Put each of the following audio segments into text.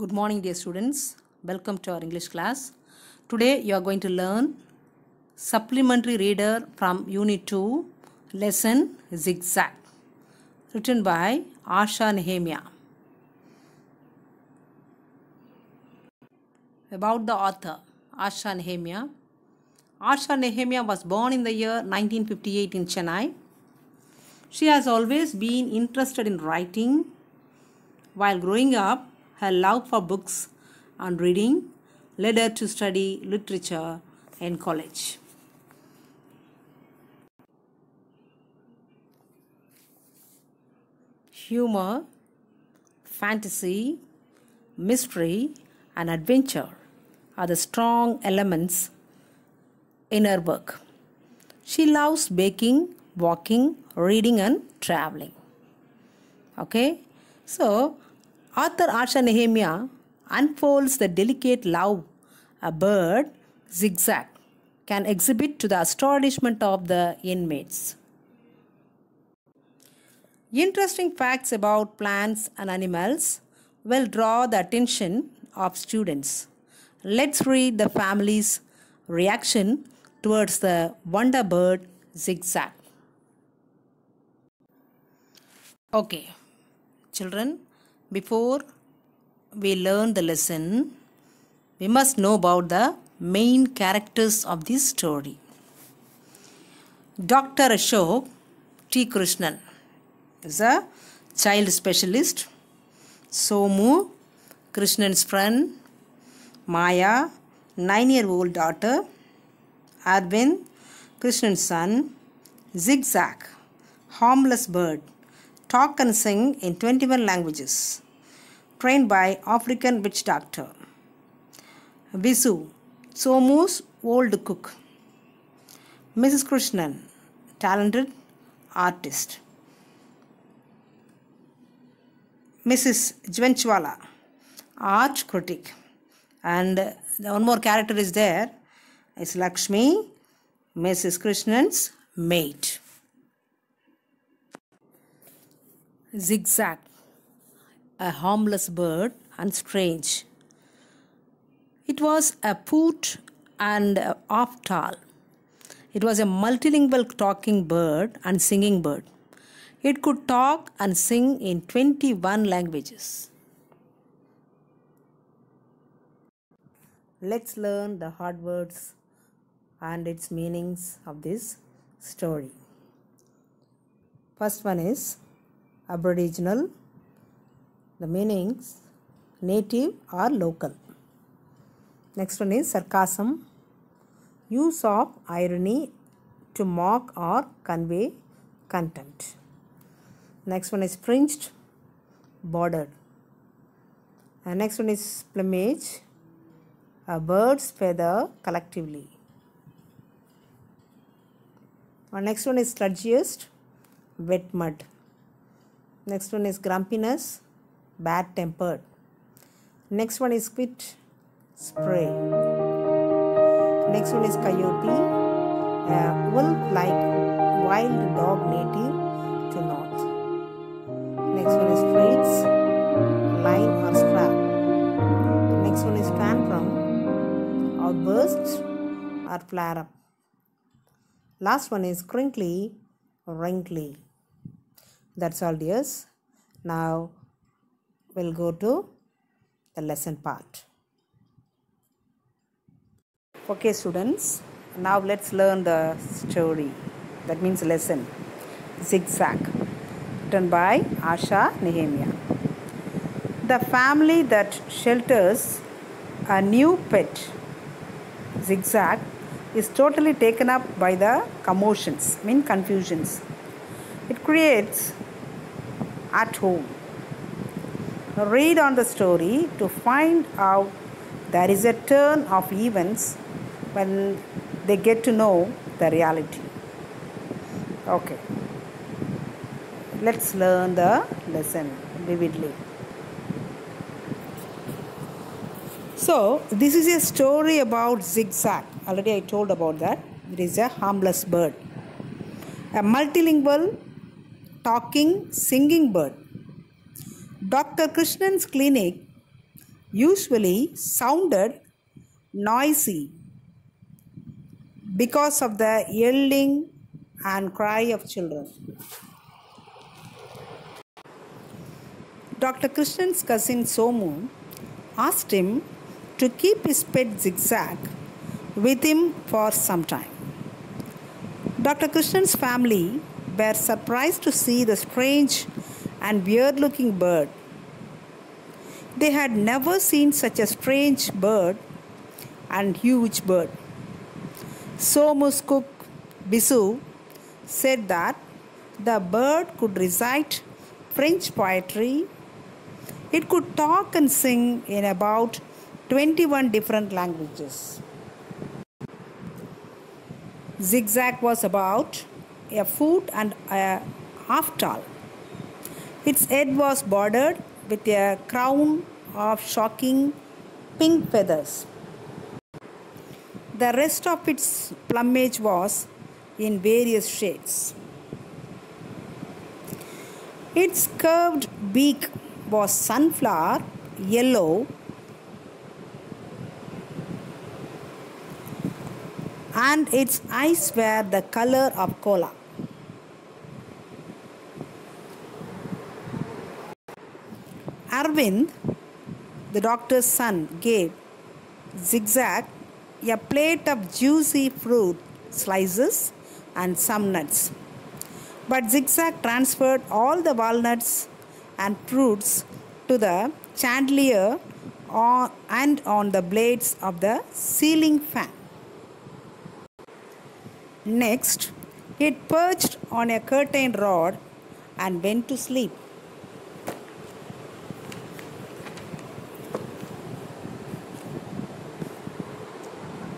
Good morning, dear students. Welcome to our English class. Today you are going to learn Supplementary Reader from Unit-2, Lesson Zigzag, written by Asha Nehemiah. About the author, Asha Nehemiah. Asha Nehemiah was born in the year 1958 in Chennai. She has always been interested in writing. While growing up, her love for books and reading led her to study literature in college. Humor, fantasy, mystery, and adventure are the strong elements in her work. She loves baking, walking, reading, and traveling. Okay, so author Asha Nehemiah unfolds the delicate love a bird, Zigzag, can exhibit to the astonishment of the inmates. Interesting facts about plants and animals will draw the attention of students. Let's read the family's reaction towards the wonder bird Zigzag. Okay, children, before we learn the lesson, we must know about the main characters of this story. Dr. Ashok T. Krishnan is a child specialist. Somu, Krishnan's friend. Maya, 9-year-old daughter. Arvind, Krishnan's son. Zigzag, harmless bird, talk and sing in 21 languages, trained by African witch doctor. Visu, Somu's old cook. Mrs. Krishnan, talented artist. Mrs. Jvenchwala, art critic. And one more character is there. It's Lakshmi, Mrs. Krishnan's maid. Zigzag, a harmless bird and strange. It was a poot and oft-all. It was a multilingual talking bird and singing bird. It could talk and sing in 21 languages. Let's learn the hard words and its meanings of this story. First one is Aboriginal. The meanings native or local. Next one is sarcasm, use of irony to mock or convey contempt. Next one is fringed, bordered. And next one is plumage, a bird's feather collectively. And next one is sludgiest, wet mud. Next one is grumpiness, bad tempered. Next one is quit, spray. Next one is coyote, a wolf-like wild dog native to north. Next one is traits, line or strap. Next one is tantrum, outbursts or flare up. Last one is crinkly, wrinkly. That's all, dears. Now we'll go to the lesson part. Okay, students, now let's learn the story. That means lesson. Zigzag, written by Asha Nehemiah. The family that shelters a new pet, Zigzag, is totally taken up by the commotions, confusions it creates at home. Read on the story to find out there is a turn of events when they get to know the reality. Okay, let's learn the lesson vividly. So, this is a story about Zigzag. Already I told about that. It is a harmless bird, a multilingual talking, singing bird. Dr. Krishnan's clinic usually sounded noisy because of the yelling and cry of children. Dr. Krishnan's cousin Somu asked him to keep his pet Zigzag with him for some time. Dr. Krishnan's family were surprised to see the strange and weird-looking bird. They had never seen such a strange bird and huge bird. Somu's cook, Bisu, said that the bird could recite French poetry. It could talk and sing in about 21 different languages. Zigzag was about a foot and a half tall. Its head was bordered with a crown of shocking pink feathers. The rest of its plumage was in various shades. Its curved beak was sunflower yellow and its eyes were the color of cola. Arvind, the doctor's son, gave Zigzag a plate of juicy fruit slices and some nuts. But Zigzag transferred all the walnuts and fruits to the chandelier and on the blades of the ceiling fan. Next, it perched on a curtain rod and went to sleep.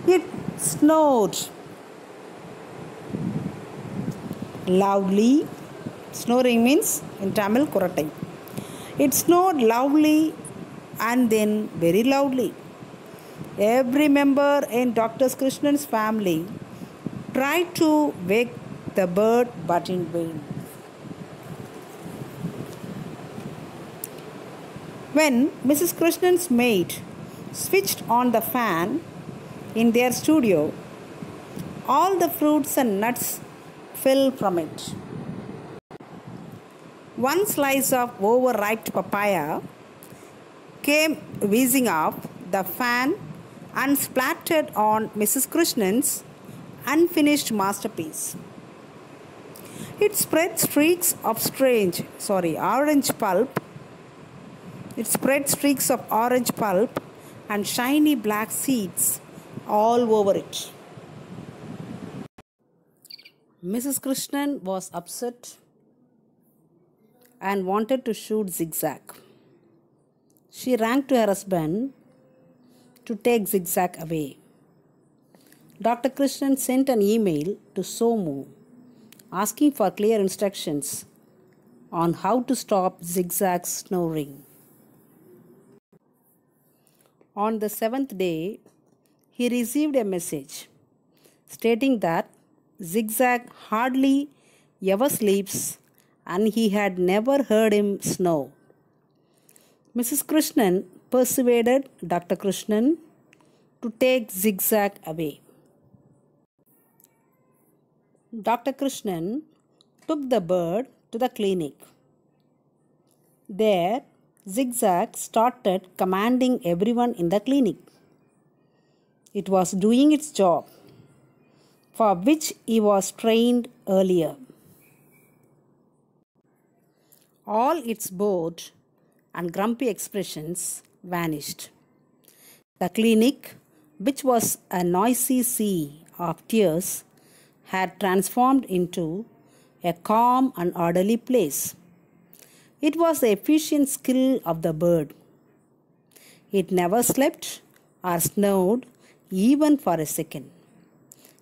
It snored loudly. Snoring means in Tamil kuratai. It snored loudly and then very loudly. Every member in Dr. Krishnan's family tried to wake the bird but in vain. When Mrs. Krishnan's maid switched on the fan in their studio, all the fruits and nuts fell from it. One slice of overripe papaya came whizzing off the fan and splattered on Mrs. Krishnan's unfinished masterpiece. It spread streaks of orange pulp. It spread streaks of orange pulp and shiny black seeds all over it. Mrs. Krishnan was upset and wanted to shoot Zigzag. She rang to her husband to take Zigzag away. Dr. Krishnan sent an email to Somu asking for clear instructions on how to stop Zigzag's snoring. On the seventh day, he received a message stating that Zigzag hardly ever sleeps and he had never heard him snore. Mrs. Krishnan persuaded Dr. Krishnan to take Zigzag away. Dr. Krishnan took the bird to the clinic. There, Zigzag started commanding everyone in the clinic. It was doing its job, for which he was trained earlier. All its bored and grumpy expressions vanished. The clinic, which was a noisy sea of tears, had transformed into a calm and orderly place. It was the efficient skill of the bird. It never slept or snored even for a second.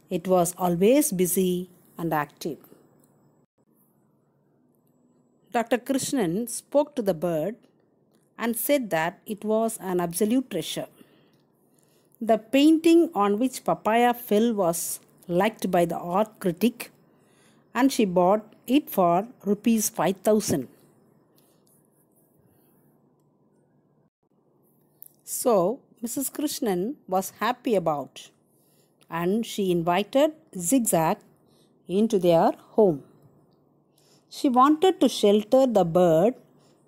It was always busy and active. Dr. Krishnan spoke to the bird and said that it was an absolute treasure. The painting on which papaya fell was liked by the art critic and she bought it for rupees 5,000. So Mrs. Krishnan was happy about, and she invited Zigzag into their home. She wanted to shelter the bird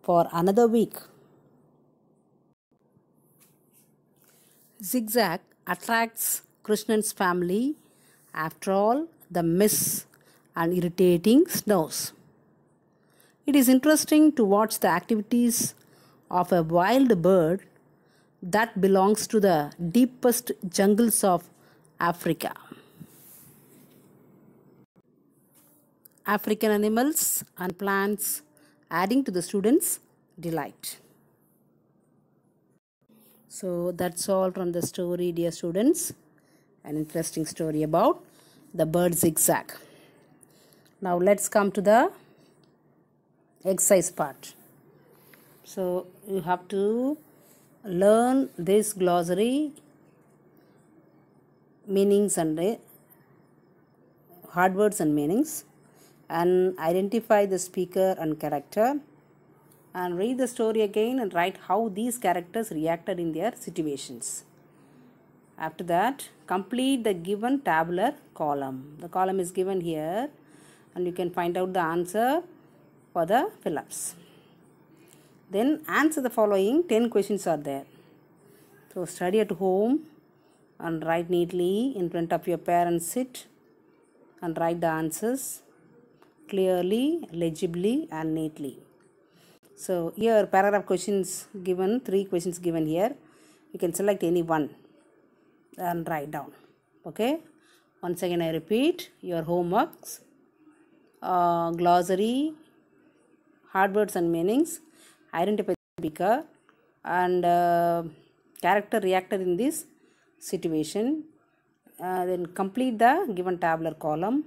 for another week. Zigzag attracts Krishnan's family after all the mess and irritating snows. It is interesting to watch the activities of a wild bird that belongs to the deepest jungles of Africa. African animals and plants adding to the students' delight. So that's all from the story, dear students. An interesting story about the bird Zigzag. Now let's come to the exercise part. So you have to learn this glossary, meanings and hard words and meanings, and identify the speaker and character, and read the story again and write how these characters reacted in their situations. After that, complete the given tabular column. The column is given here and you can find out the answer for the fill-ups. Then answer the following 10 questions are there. So study at home and write neatly in front of your parents. Sit and write the answers clearly, legibly and neatly. So here paragraph questions given, 3 questions given here. You can select any one and write down. Okay. Once again I repeat your homeworks, glossary, hard words and meanings, identify the speaker and character reacted in this situation. Then complete the given tabular column.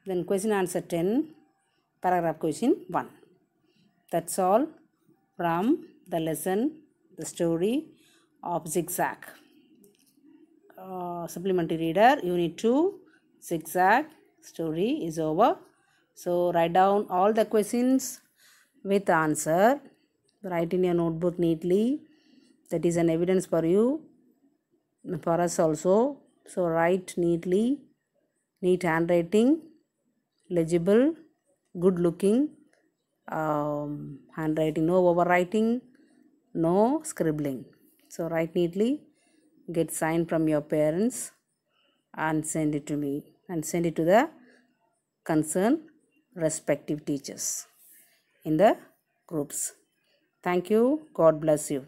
Then question answer 10, paragraph question 1. That's all from the lesson, the story of Zigzag. Supplementary reader, Unit 2, Zigzag story is over. So write down all the questions with answer. Write in your notebook neatly. That is an evidence for you, for us also. So write neatly, neat handwriting, legible, good looking handwriting, no overwriting, no scribbling. So write neatly, get sign from your parents and send it to me and send it to the concerned respective teachers in the groups. Thank you. God bless you.